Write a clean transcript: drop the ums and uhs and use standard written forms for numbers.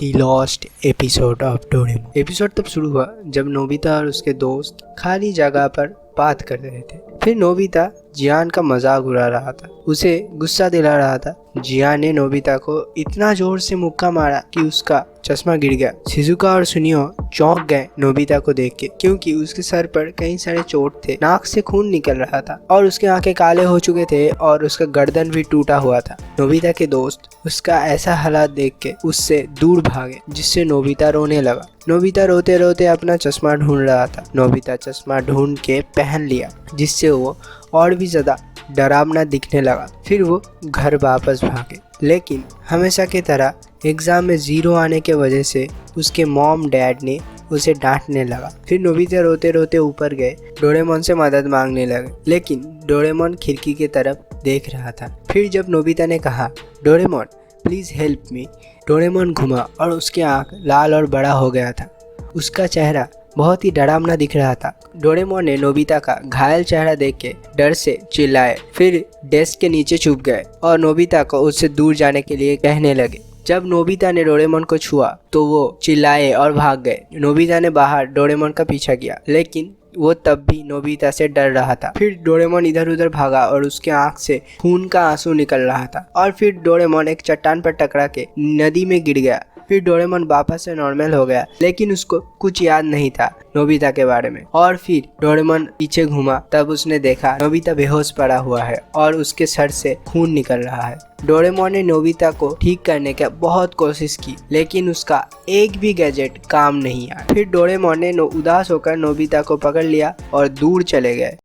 The lost episode of Doraemon. Episode तब शुरू हुआ जब नोबिता और उसके दोस्त खाली जगह पर बात कर रहे थे। फिर नोबिता जियान का मजाक उड़ा रहा था, उसे गुस्सा दिला रहा था। जियान ने नोबिता को इतना जोर से मुक्का मारा कि उसका चश्मा गिर गया। शिजुका और सुनियो चौंक गए नोबिता को देख के, क्योंकि उसके सर पर कई सारे चोट थे, नाक से खून निकल रहा था और उसके आंखें काले हो चुके थे और उसका गर्दन भी टूटा हुआ था। नोबिता के दोस्त उसका ऐसा हालात देख के उससे दूर भागे, जिससे नोबिता रोने लगा। नोबिता रोते रोते अपना चश्मा ढूंढ रहा था। नोबिता चश्मा ढूंढ के पहन लिया, जिससे वो और भी ज्यादा डरावना दिखने लगा। फिर वो घर वापस भागे, लेकिन हमेशा की तरह एग्जाम में 0 आने के वजह से उसके मॉम डैड ने उसे डांटने लगा। फिर नोबिता रोते रोते ऊपर गए, डोरेमोन से मदद मांगने लगे, लेकिन डोरेमोन खिड़की की तरफ देख रहा था। फिर जब नोबिता ने कहा, Doraemon please help me, Doraemon घुमा और उसकी आंख लाल और बड़ा हो गया था। उसका चेहरा बहुत ही डरावना दिख रहा था। डोरेमोन ने नोबिता का घायल चेहरा देख के डर से चिल्लाए, फिर डेस्क के नीचे छुप गए और नोबिता को उससे दूर जाने के लिए कहने लगे। जब नोबिता ने डोरेमोन को छुआ तो वो चिल्लाए और भाग गए। नोबिता ने बाहर डोरेमोन का पीछा किया, लेकिन वो तब भी नोबिता से डर रहा था। फिर डोरेमोन इधर उधर भागा और उसके आंख से खून का आंसू निकल रहा था। और फिर डोरेमोन एक चट्टान पर टकरा के नदी में गिर गया। फिर डोरेमोन वापस से नॉर्मल हो गया, लेकिन उसको कुछ याद नहीं था नोबिता के बारे में। और फिर डोरेमोन पीछे घूमा, तब उसने देखा नोबिता बेहोश पड़ा हुआ है और उसके सर से खून निकल रहा है। डोरेमोन ने नोबिता को ठीक करने की बहुत कोशिश की, लेकिन उसका एक भी गैजेट काम नहीं आया। फिर डोरेमोन ने उदास होकर नोबिता को पकड़ लिया और दूर चले गए।